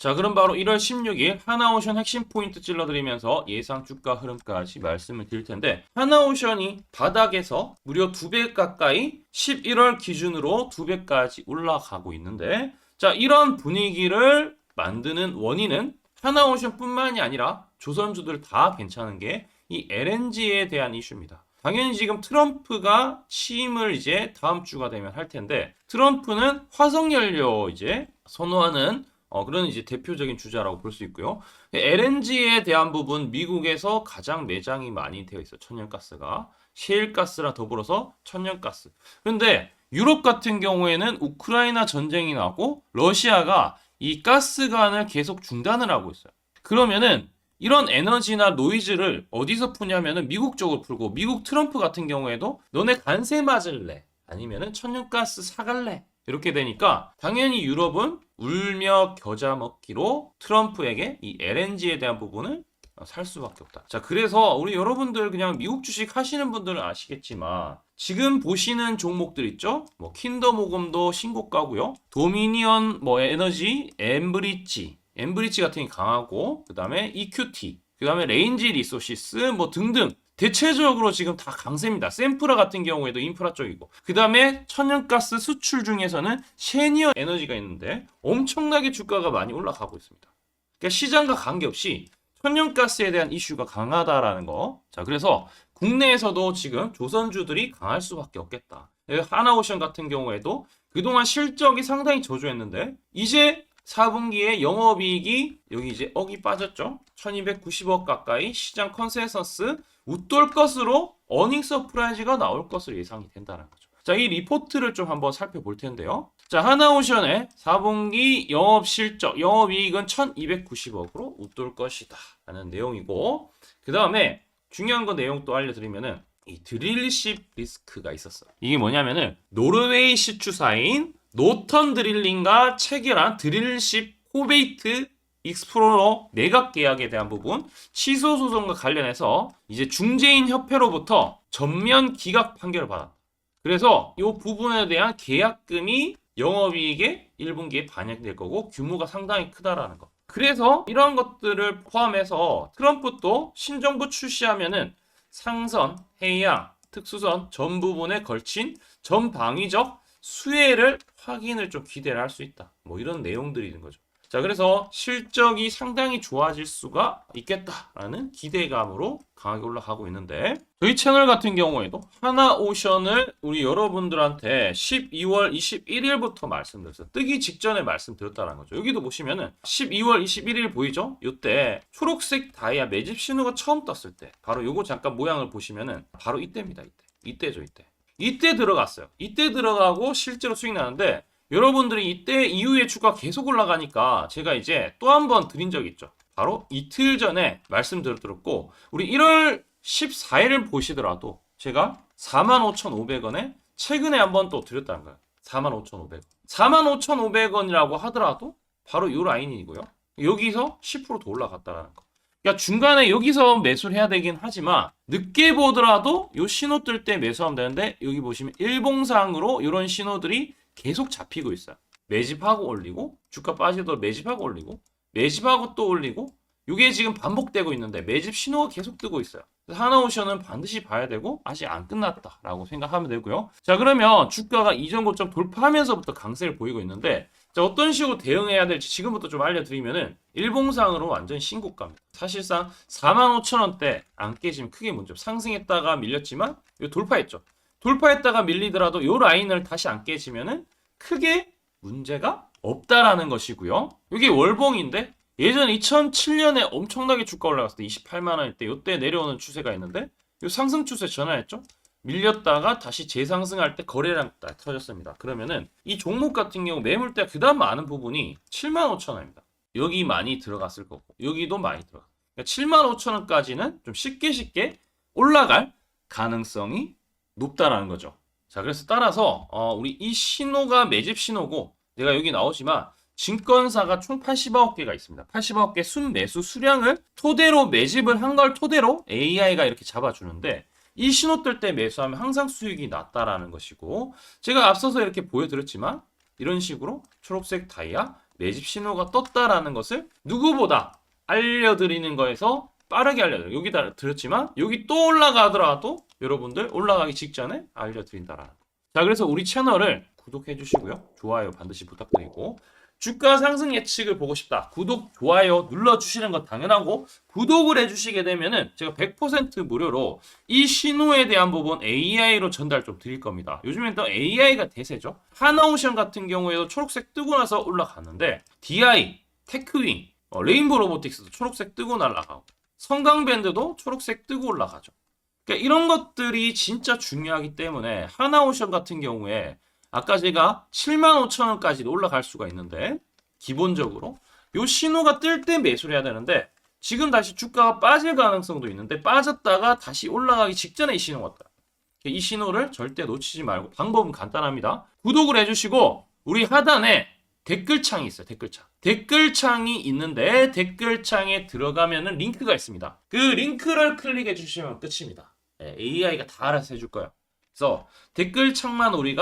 자, 그럼 바로 1월 16일 하나오션 핵심 포인트 찔러드리면서 예상 주가 흐름까지 말씀을 드릴 텐데, 하나오션이 바닥에서 무려 2배 가까이 11월 기준으로 2배까지 올라가고 있는데, 자, 이런 분위기를 만드는 원인은 하나오션뿐만이 아니라 조선주들 다 괜찮은 게 이 LNG에 대한 이슈입니다. 당연히 지금 트럼프가 취임을 이제 다음 주가 되면 할 텐데, 트럼프는 화석연료 이제 선호하는 그런 이제 대표적인 주자라고 볼 수 있고요. LNG에 대한 부분 미국에서 가장 매장이 많이 되어 있어요. 천연가스가. 셰일가스랑 더불어서 천연가스. 그런데 유럽 같은 경우에는 우크라이나 전쟁이 나고 러시아가 이 가스관을 계속 중단을 하고 있어요. 그러면은 이런 에너지나 노이즈를 어디서 푸냐면은 미국 쪽으로 풀고, 미국 트럼프 같은 경우에도 너네 관세 맞을래? 아니면은 천연가스 사갈래? 이렇게 되니까 당연히 유럽은 울며 겨자 먹기로 트럼프에게 이 LNG에 대한 부분을 살 수밖에 없다. 자, 그래서 우리 여러분들 그냥 미국 주식 하시는 분들은 아시겠지만 지금 보시는 종목들 있죠? 뭐 킨더모금도 신고가고요. 도미니언 에너지, 엠브리지 같은 게 강하고, 그 다음에 EQT, 그 다음에 레인지 리소시스 뭐 등등 대체적으로 지금 다 강세입니다. 샘프라 같은 경우에도 인프라 쪽이고, 그 다음에 천연가스 수출 중에서는 셰니어 에너지가 있는데 엄청나게 주가가 많이 올라가고 있습니다. 그러니까 시장과 관계없이 천연가스에 대한 이슈가 강하다라는 거. 자, 그래서 국내에서도 지금 조선주들이 강할 수밖에 없겠다. 하나오션 같은 경우에도 그동안 실적이 상당히 저조했는데 이제 4분기에 영업이익이 여기 이제 억이 빠졌죠. 1290억 가까이 시장 컨센서스 웃돌 것으로 어닝 서프라이즈가 나올 것으로 예상이 된다는 거죠. 자, 이 리포트를 좀 한번 살펴볼 텐데요. 자, 하나오션의 4분기 영업 실적, 영업이익은 1290억으로 웃돌 것이다 라는 내용이고, 그 다음에 중요한 거 내용 또 알려드리면은 이 드릴십 리스크가 있었어요. 이게 뭐냐면은 노르웨이 시추사인 노턴 드릴링과 체결한 드릴십 호베이트 익스플로러 매각 계약에 대한 부분 취소 소송과 관련해서 이제 중재인 협회로부터 전면 기각 판결을 받았다. 그래서 이 부분에 대한 계약금이 영업이익의 1분기에 반영될 거고 규모가 상당히 크다라는 거. 그래서 이런 것들을 포함해서 트럼프도 신정부 출시하면은 상선, 해양, 특수선 전 부분에 걸친 전방위적 수혜를 확인을 좀 기대를 할 수 있다. 뭐 이런 내용들이 있는 거죠. 자, 그래서 실적이 상당히 좋아질 수가 있겠다라는 기대감으로 강하게 올라가고 있는데, 저희 채널 같은 경우에도 하나오션을 우리 여러분들한테 12월 21일부터 말씀드렸어요. 뜨기 직전에 말씀드렸다는 거죠. 여기도 보시면은 12월 21일 보이죠? 이때 초록색 다이아 매집 신호가 처음 떴을 때 바로 요거 잠깐 모양을 보시면은 바로 이때입니다. 이때죠. 이때 들어갔어요. 이때 들어가고 실제로 수익 나는데, 여러분들이 이때 이후에 주가 계속 올라가니까 제가 이제 또 한 번 드린 적이 있죠. 바로 이틀 전에 말씀드렸고, 우리 1월 14일을 보시더라도 제가 45,500원에 최근에 한 번 또 드렸다는 거예요. 45,500원. 45,500원이라고 하더라도 바로 이 라인이고요. 여기서 10% 더 올라갔다라는 거. 그러니까 중간에 여기서 매수를 해야 되긴 하지만 늦게 보더라도 이 신호 뜰 때 매수하면 되는데, 여기 보시면 일봉상으로 이런 신호들이 계속 잡히고 있어요. 매집하고 올리고, 주가 빠지더라도 매집하고 올리고, 매집하고 또 올리고, 이게 지금 반복되고 있는데 매집 신호가 계속 뜨고 있어요. 하나오션은 반드시 봐야 되고 아직 안 끝났다라고 생각하면 되고요. 자, 그러면 주가가 이전 고점 돌파하면서부터 강세를 보이고 있는데, 자, 어떤 식으로 대응해야 될지 지금부터 좀 알려드리면은 일봉상으로 완전 신고가입니다. 사실상 45,000원대 안 깨지면 크게 문제 없어요. 상승했다가 밀렸지만 이거 돌파했죠. 돌파했다가 밀리더라도 이 라인을 다시 안 깨지면은 크게 문제가 없다라는 것이고요. 이게 월봉인데 예전 2007년에 엄청나게 주가 올라갔을 때 28만 원일 때 이때 내려오는 추세가 있는데 이 상승 추세 전환했죠. 밀렸다가 다시 재상승할 때 거래량 딱 터졌습니다. 그러면은 이 종목 같은 경우 매물대가 그다음 많은 부분이 75,000원입니다. 여기 많이 들어갔을 거고 여기도 많이 들어가. 그러니까 75,000원까지는 좀 쉽게 올라갈 가능성이 높다라는 거죠. 자, 그래서 따라서 우리 이 신호가 매집 신호고, 내가 여기 나오지만 증권사가 총 80억 개가 있습니다. 80억 개 순매수 수량을 토대로 매집을 한 걸 토대로 AI가 이렇게 잡아주는데, 이 신호 뜰 때 매수하면 항상 수익이 낮다라는 것이고, 제가 앞서서 이렇게 보여드렸지만 이런 식으로 초록색 다이아 매집 신호가 떴다라는 것을 누구보다 알려드리는 거에서 빠르게 알려드려요. 여기다 드렸지만 여기 또 올라가더라도 여러분들 올라가기 직전에 알려드린다라는 거. 자, 그래서 우리 채널을 구독해 주시고요. 좋아요 반드시 부탁드리고, 주가 상승 예측을 보고 싶다. 구독, 좋아요 눌러주시는 건 당연하고, 구독을 해주시게 되면은 제가 100% 무료로 이 신호에 대한 부분 AI로 전달 좀 드릴 겁니다. 요즘엔 또 AI가 대세죠. 하나오션 같은 경우에도 초록색 뜨고 나서 올라가는데, DI, 테크윙, 레인보우 로보틱스도 초록색 뜨고 날아가고, 성강밴드도 초록색 뜨고 올라가죠. 그러니까 이런 것들이 진짜 중요하기 때문에 하나오션 같은 경우에 아까 제가 75,000원까지도 올라갈 수가 있는데, 기본적으로 요 신호가 뜰 때 매수를 해야 되는데, 지금 다시 주가가 빠질 가능성도 있는데 빠졌다가 다시 올라가기 직전에 이 신호가 왔다. 이 신호를 절대 놓치지 말고, 방법은 간단합니다. 구독을 해주시고 우리 하단에 댓글창이 있어요. 댓글창이 있는데 댓글창에 들어가면은 링크가 있습니다. 그 링크를 클릭해 주시면 끝입니다. AI가 다 알아서 해줄 거예요. 그래서 댓글창만 우리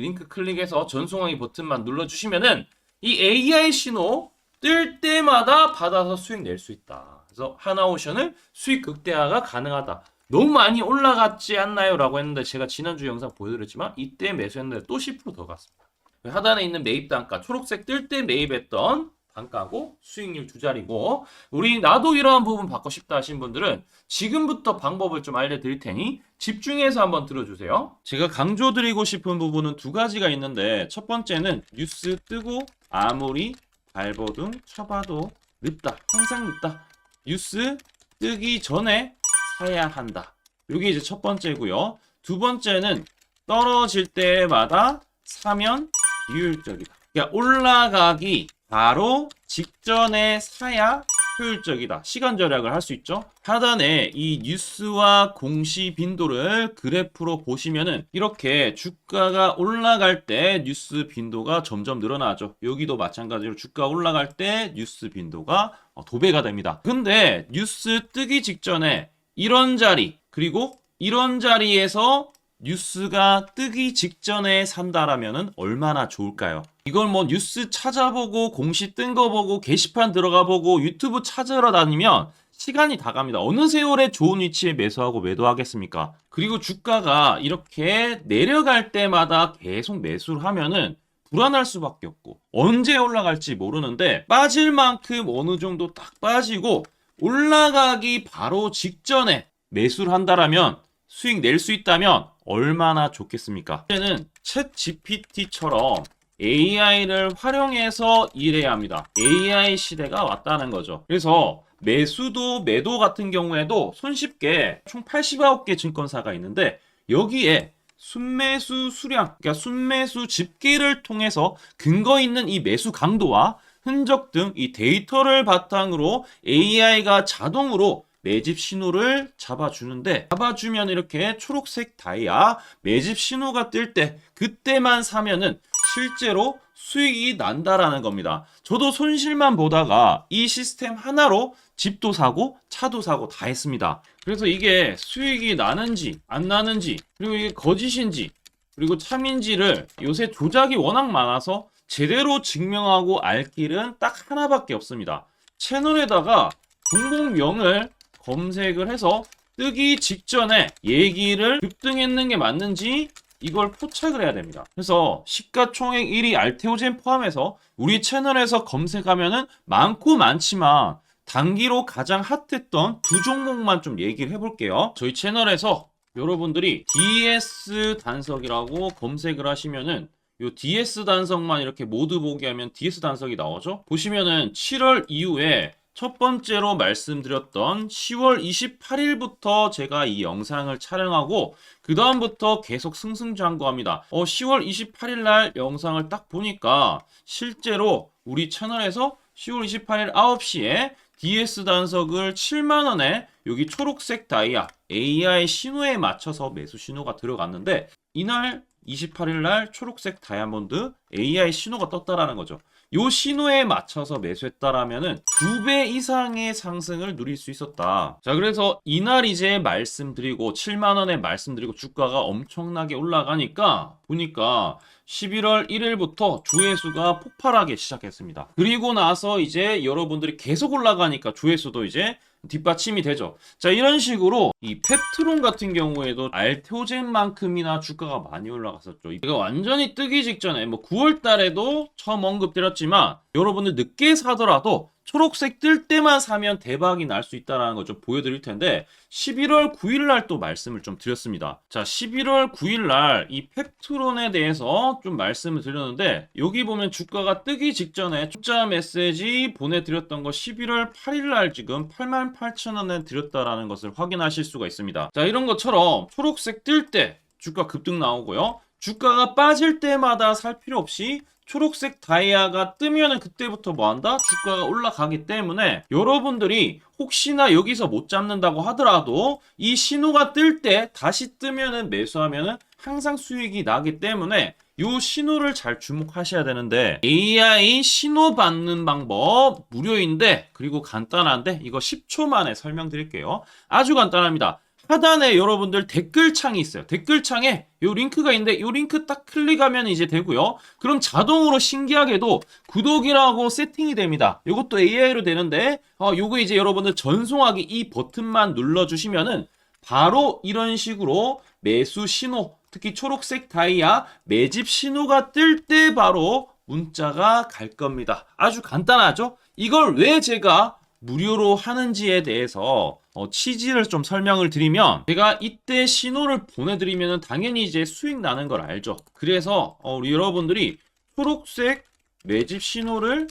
링크 클릭해서 전송하기 버튼만 눌러주시면은 이 AI 신호 뜰 때마다 받아서 수익 낼 수 있다. 그래서 하나오션을 수익 극대화가 가능하다. 너무 많이 올라갔지 않나요? 라고 했는데, 제가 지난주 영상 보여드렸지만 이때 매수했는데 또 10%더 갔습니다. 하단에 있는 매입 단가, 초록색 뜰 때 매입했던 단가고 수익률 두 자리고, 우리 나도 이러한 부분 받고 싶다 하신 분들은 지금부터 방법을 좀 알려드릴 테니 집중해서 한번 들어주세요. 제가 강조드리고 싶은 부분은 두 가지가 있는데, 첫 번째는 뉴스 뜨고 아무리 발버둥 쳐봐도 늦다. 항상 늦다. 뉴스 뜨기 전에 사야 한다. 이게 이제 첫 번째고요. 두 번째는 떨어질 때마다 사면 비효율적이다. 그러니까 올라가기 바로 직전에 사야 효율적이다. 시간 절약을 할 수 있죠. 하단에 이 뉴스와 공시 빈도를 그래프로 보시면은 이렇게 주가가 올라갈 때 뉴스 빈도가 점점 늘어나죠. 여기도 마찬가지로 주가 올라갈 때 뉴스 빈도가 도배가 됩니다. 근데 뉴스 뜨기 직전에 이런 자리, 그리고 이런 자리에서 뉴스가 뜨기 직전에 산다라면은 얼마나 좋을까요? 이걸 뭐 뉴스 찾아보고 공시 뜬 거 보고 게시판 들어가 보고 유튜브 찾으러 다니면 시간이 다 갑니다. 어느 세월에 좋은 위치에 매수하고 매도하겠습니까? 그리고 주가가 이렇게 내려갈 때마다 계속 매수를 하면은 불안할 수밖에 없고, 언제 올라갈지 모르는데 빠질 만큼 어느 정도 딱 빠지고 올라가기 바로 직전에 매수를 한다라면, 수익 낼 수 있다면 얼마나 좋겠습니까? 이제는 챗 GPT처럼 AI를 활용해서 일해야 합니다. AI 시대가 왔다는 거죠. 그래서 매수도 매도 같은 경우에도 손쉽게 총 89개 증권사가 있는데, 여기에 순매수 수량, 그러니까 순매수 집계를 통해서 근거 있는 이 매수 강도와 흔적 등 이 데이터를 바탕으로 AI가 자동으로 매집 신호를 잡아주는데, 잡아주면 이렇게 초록색 다이아 매집 신호가 뜰 때 그때만 사면은 실제로 수익이 난다라는 겁니다. 저도 손실만 보다가 이 시스템 하나로 집도 사고 차도 사고 다 했습니다. 그래서 이게 수익이 나는지 안 나는지, 그리고 이게 거짓인지 그리고 참인지를 요새 조작이 워낙 많아서 제대로 증명하고 알 길은 딱 하나밖에 없습니다. 채널에다가 종목명을 검색을 해서 뜨기 직전에 얘기를 급등했는 게 맞는지 이걸 포착을 해야 됩니다. 그래서 시가총액 1위 알테오젠 포함해서 우리 채널에서 검색하면은 많고 많지만 단기로 가장 핫했던 두 종목만 좀 얘기를 해볼게요. 저희 채널에서 여러분들이 DS 단석이라고 검색을 하시면은 요 DS 단석만 이렇게 모두 보게 하면 DS 단석이 나오죠. 보시면은 7월 이후에 첫 번째로 말씀드렸던 10월 28일부터 제가 이 영상을 촬영하고 그 다음부터 계속 승승장구합니다. 10월 28일 날 영상을 딱 보니까 실제로 우리 채널에서 10월 28일 9시에 DS 단석을 7만원에 여기 초록색 다이아 AI 신호에 맞춰서 매수 신호가 들어갔는데, 이날 28일 날 초록색 다이아몬드 AI 신호가 떴다라는 거죠. 요 신호에 맞춰서 매수했다라면은 2배 이상의 상승을 누릴 수 있었다. 자, 그래서 이날 이제 말씀드리고 7만 원에 말씀드리고 주가가 엄청나게 올라가니까 보니까 11월 1일부터 조회수가 폭발하기 시작했습니다. 그리고 나서 이제 여러분들이 계속 올라가니까 조회수도 이제 뒷받침이 되죠. 자, 이런 식으로 이 펩트론 같은 경우에도 알테오젠만큼이나 주가가 많이 올라갔었죠. 이거 완전히 뜨기 직전에 뭐 9월 달에도 처음 언급드렸지만 여러분들 늦게 사더라도 초록색 뜰 때만 사면 대박이 날 수 있다는 걸 좀 보여드릴 텐데 11월 9일 날 또 말씀을 좀 드렸습니다. 자, 11월 9일 날 이 펩트론에 대해서 좀 말씀을 드렸는데 여기 보면 주가가 뜨기 직전에 투자 메시지 보내드렸던 거 11월 8일 날 지금 88,000원에 드렸다라는 것을 확인하실 수가 있습니다. 자, 이런 것처럼 초록색 뜰 때 주가 급등 나오고요. 주가가 빠질 때마다 살 필요 없이 초록색 다이아가 뜨면은 그때부터 뭐한다? 주가가 올라가기 때문에 여러분들이 혹시나 여기서 못 잡는다고 하더라도 이 신호가 뜰 때 다시 뜨면은 매수하면은 항상 수익이 나기 때문에 요 신호를 잘 주목하셔야 되는데 AI 신호 받는 방법 무료인데 그리고 간단한데 이거 10초 만에 설명드릴게요. 아주 간단합니다. 하단에 여러분들 댓글창이 있어요. 댓글창에 요 링크가 있는데 요 링크 딱 클릭하면 이제 되고요. 그럼 자동으로 신기하게도 구독이라고 세팅이 됩니다. 요것도 AI로 되는데 요거 이제 여러분들 전송하기 이 버튼만 눌러주시면은 바로 이런 식으로 매수 신호, 특히 초록색 다이아 매집 신호가 뜰 때 바로 문자가 갈 겁니다. 아주 간단하죠? 이걸 왜 제가 무료로 하는지에 대해서 취지를 좀 설명을 드리면 제가 이때 신호를 보내드리면 당연히 이제 수익 나는 걸 알죠. 그래서 우리 여러분들이 초록색 매집 신호를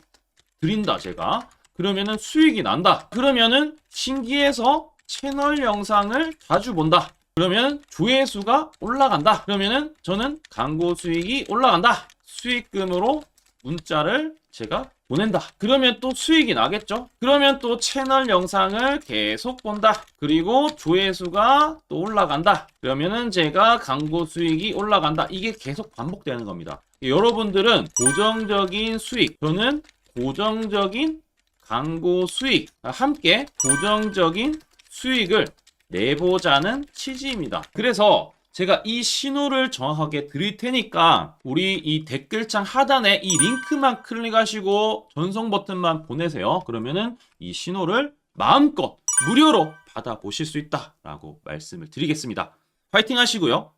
드린다 제가 그러면은 수익이 난다. 그러면은 신기해서 채널 영상을 자주 본다. 그러면 조회수가 올라간다. 그러면은 저는 광고 수익이 올라간다. 수익금으로 문자를 제가 보낸다. 그러면 또 수익이 나겠죠? 그러면 또 채널 영상을 계속 본다. 그리고 조회수가 또 올라간다. 그러면은 제가 광고 수익이 올라간다. 이게 계속 반복되는 겁니다. 여러분들은 고정적인 수익, 저는 고정적인 광고 수익, 함께 고정적인 수익을 내보자는 취지입니다. 그래서 제가 이 신호를 정확하게 드릴 테니까 우리 이 댓글창 하단에 이 링크만 클릭하시고 전송 버튼만 보내세요. 그러면은 이 신호를 마음껏 무료로 받아보실 수 있다라고 말씀을 드리겠습니다. 파이팅 하시고요.